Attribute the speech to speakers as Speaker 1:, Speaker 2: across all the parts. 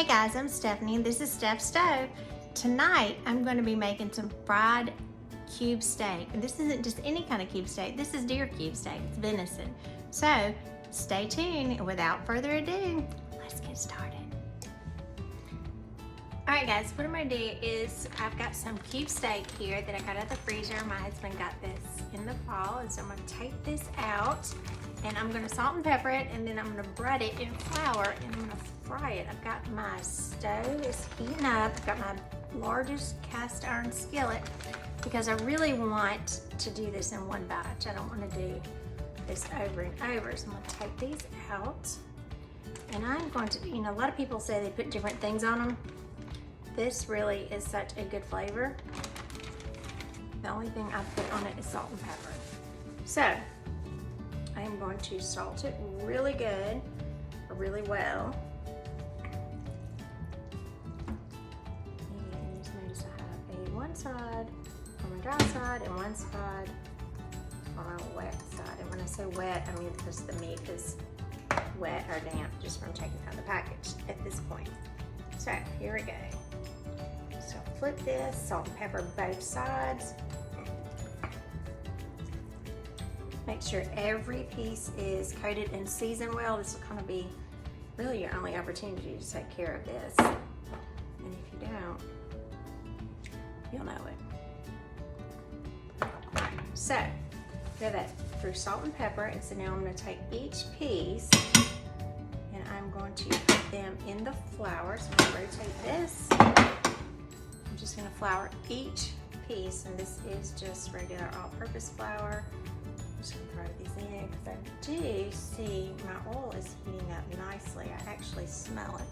Speaker 1: Hey guys, I'm Stephanie and this is Steph's Stove. Tonight I'm going to be making some fried cube steak. And this isn't just any kind of cube steak, this is deer cube steak, it's venison. So stay tuned and without further ado, let's get started. Alright guys, what I'm going to do is I've got some cube steak here that I got out of the freezer. My husband got this in the fall, and so I'm going to take this out and I'm going to salt and pepper it, and then I'm going to bread it in flour and I'm going to fry it. I've got my stove is heating up. I've got my largest cast iron skillet because I really want to do this in one batch. I don't want to do this over and over. So I'm going to take these out, and I'm going to, you know, a lot of people say they put different things on them. This really is such a good flavor. The only thing I put on it is salt and pepper. So I am going to salt it really good, or really well. And notice I have one side on my dry side and one side on my wet side. And when I say wet, I mean because the meat is wet or damp just from taking out the package at this point. So here we go. So flip this, salt and pepper both sides. Make sure every piece is coated and seasoned well. This will kind of be really your only opportunity to take care of this. And if you don't, you'll know it. So, got that through salt and pepper, and so now I'm going to take each piece and I'm going to put them in the flour. So I'm going to rotate this. I'm just going to flour each piece, and this is just regular all-purpose flour. I'm just going to throw these in because I do see my oil is heating up nicely. I actually smell it,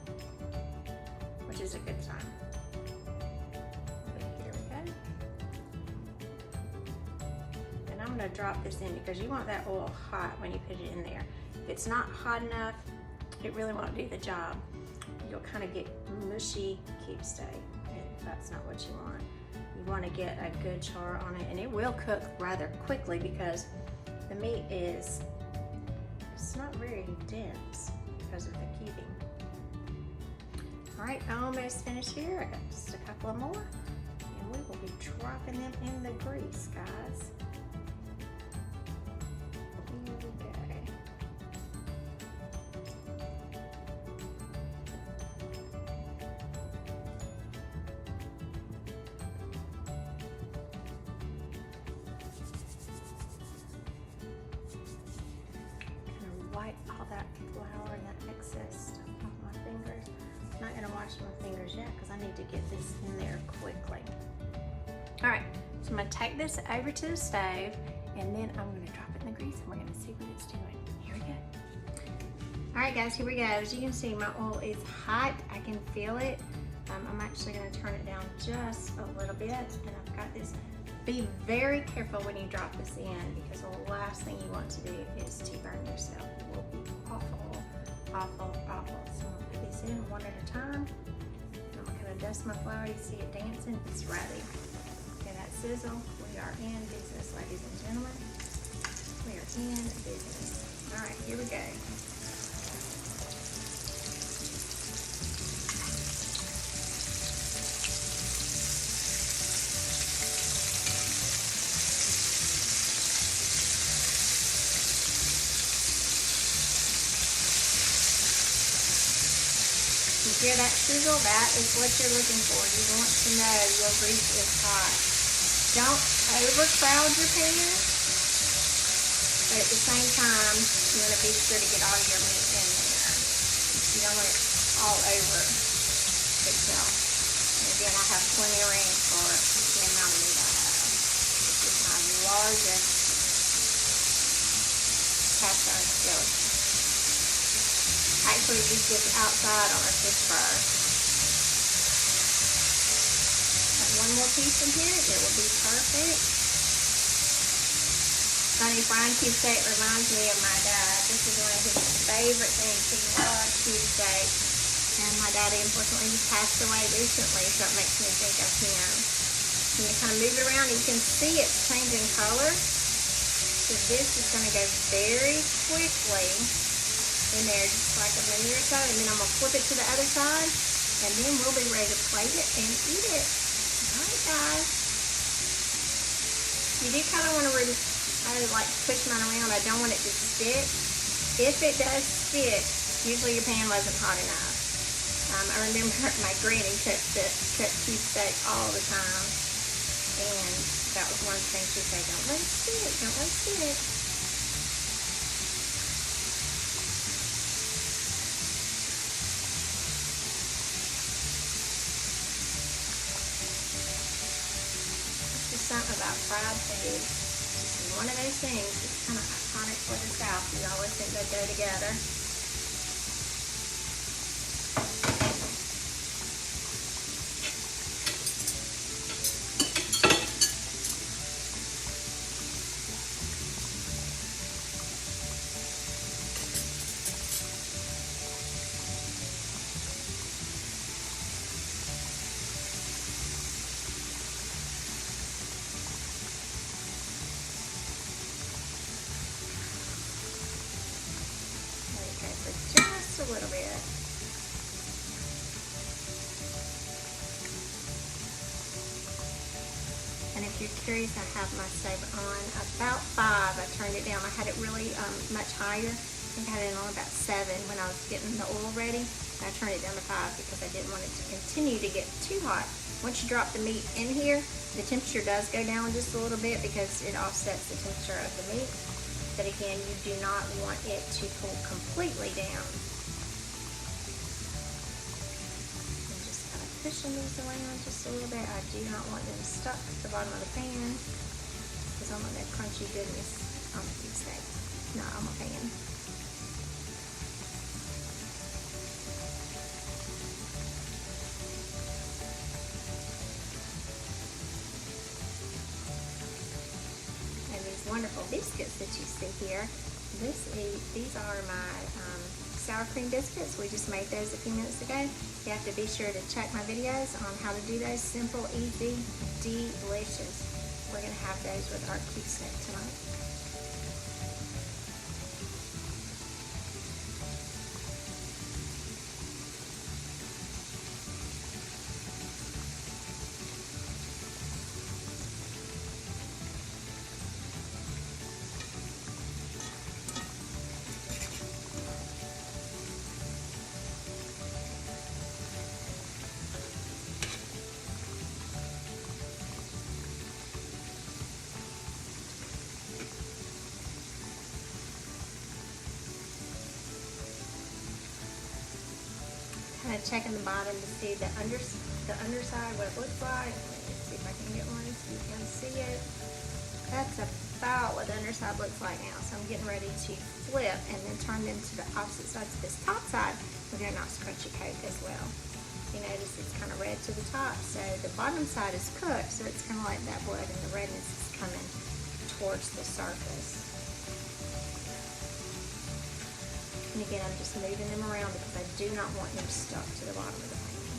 Speaker 1: which is a good sign. But here we go. And I'm going to drop this in because you want that oil hot when you put it in there. If it's not hot enough, it really won't do the job. You'll kind of get mushy cube steak, and that's not what you want. You want to get a good char on it, and it will cook rather quickly because the meat it's not very dense because of the cubing. All right, almost finished here. I got just a couple of more, and we will be dropping them in the grease, guys. Here we go. Wipe all that flour and that excess stuff off my fingers. I'm not gonna wash my fingers yet because I need to get this in there quickly. All right, so I'm gonna take this over to the stove, and then I'm gonna drop it in the grease and we're gonna see what it's doing. Here we go. All right guys, here we go. As you can see, my oil is hot. I can feel it. I'm actually gonna turn it down just a little bit, and I've got this. Be very careful when you drop this in because the last thing you want to do is to burn yourself. It will be awful, awful, awful. So I'm gonna put these in one at a time. I'm gonna dust my flour. You see it dancing? It's ready. Okay, that sizzle. We are in business, ladies and gentlemen. We are in business. All right, here we go. You hear that sizzle? That is what you're looking for. You want to know your grease is hot. Don't overcrowd your pan, but at the same time, you want to be sure to get all your meat in there. You don't want it all over itself. And again, I have plenty of room for the amount of meat I have. This is my largest cast iron skillet. Actually use this outside on a fish fryer. Got one more piece in here, it will be perfect. Funny, frying cube steak reminds me of my dad. This is one of his favorite things. He loves cube steak. And my daddy unfortunately just passed away recently, so it makes me think of him. When you kind of move it around, you can see it's changing color. So this is going to go very quickly in there, just like a minute or so, and then I'm going to flip it to the other side. And then we'll be ready to plate it and eat it. All right, guys. You do kind of want to like push mine around. I don't want it to stick. If it does stick, usually your pan wasn't hot enough. I remember my granny cooked cheese steak all the time, and that was one thing she'd say, don't let it stick, don't let it stick. It's just something about fried food. It's just one of those things. It's kind of iconic for the South. You always think they go together. Just a little bit. And if you're curious, I have my stove on about 5. I turned it down. I had it really much higher. I think I had it on about 7 when I was getting the oil ready. And I turned it down to 5 because I didn't want it to continue to get too hot. Once you drop the meat in here, the temperature does go down just a little bit because it offsets the temperature of the meat. But again, you do not want it to cool completely down. Pushing these around just a little bit. I do not want them stuck to the bottom of the pan because I want that crunchy goodness on the beef steak, not on my pan. And these wonderful biscuits that you see here, these are my sour cream biscuits. We just made those a few minutes ago. You have to be sure to check my videos on how to do those. Simple, easy, delicious. We're going to have those with our cube steak tonight. Kind of checking the bottom to see the underside, what it looks like. Let's see if I can get one so you can see it. That's about what the underside looks like now. So I'm getting ready to flip and then turn them to the opposite sides of this top side. We're doing a nice crunchy coat as well. You notice it's kind of red to the top, so the bottom side is cooked, so it's kind of like that blood and the redness is coming towards the surface. And again, I'm just moving them around because I do not want them stuck to the bottom of the pan.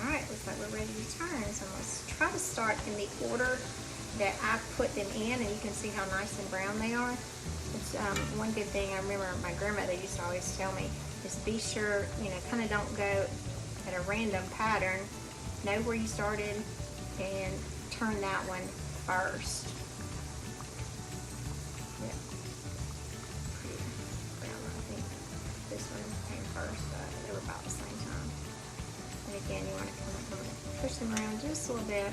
Speaker 1: Alright, looks like we're ready to turn. So I'm going to try to start in the order that I put them in, and you can see how nice and brown they are. It's one good thing I remember my grandmother used to always tell me is be sure, kind of don't go at a random pattern. Know where you started and turn that one first. They were about the same time. And again, you want to come and push them around just a little bit.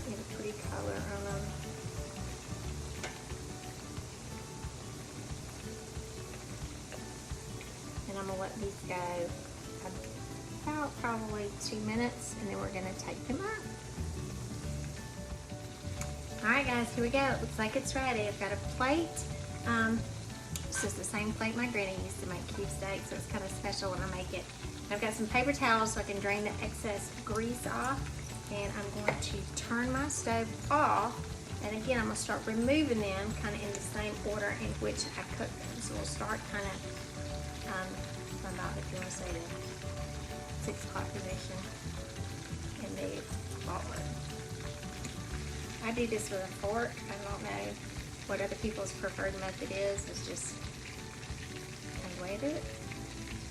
Speaker 1: Get a pretty color on them. And I'm going to let these go about probably 2 minutes, and then we're going to take them out. Alright guys, here we go. It looks like it's ready. I've got a plate. This is the same plate my granny used to make cube steak, so it's kind of special when I make it. I've got some paper towels so I can drain the excess grease off, and I'm going to turn my stove off, and again I'm going to start removing them kind of in the same order in which I cook them. So we'll start kind of about, if you want to say, the 6 o'clock position and move forward. I do this with a fork. I don't know what other people's preferred method is just the way to do it.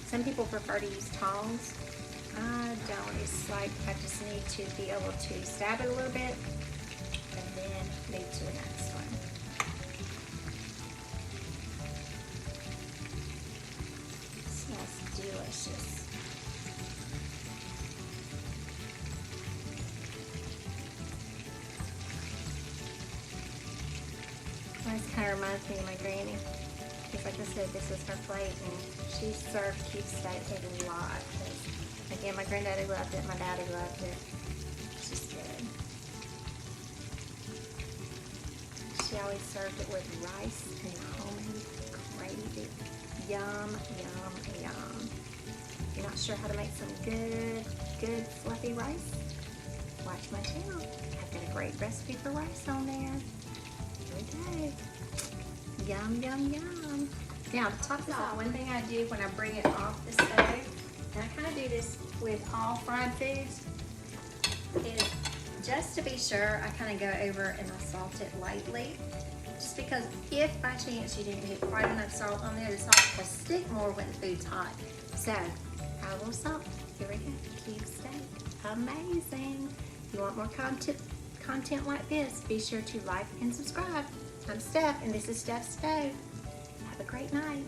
Speaker 1: Some people prefer to use tongs. I don't. It's like I just need to be able to stab it a little bit and then move to the next one. It smells delicious. This kind of reminds me of my granny. Because like I said, this is her plate, and she served cube steak a lot. Again, my granddaddy loved it, my daddy loved it. It's just good. She always served it with rice and homemade gravy. Yum, yum, yum. If you're not sure how to make some good fluffy rice, watch my channel. I've got a great recipe for rice on there. Here we go. Yum, yum, yum. Now, to top this off, one thing I do when I bring it off the stove, and I kind of do this with all fried foods, is just to be sure, I kind of go over and I salt it lightly. Just because if by chance you didn't get quite enough salt on there, the salt will stick more when the food's hot. So, I will salt. Here we go. Cube steak. Amazing. If you want more content like this, be sure to like and subscribe. I'm Steph, and this is Steph's Stove. Have a great night.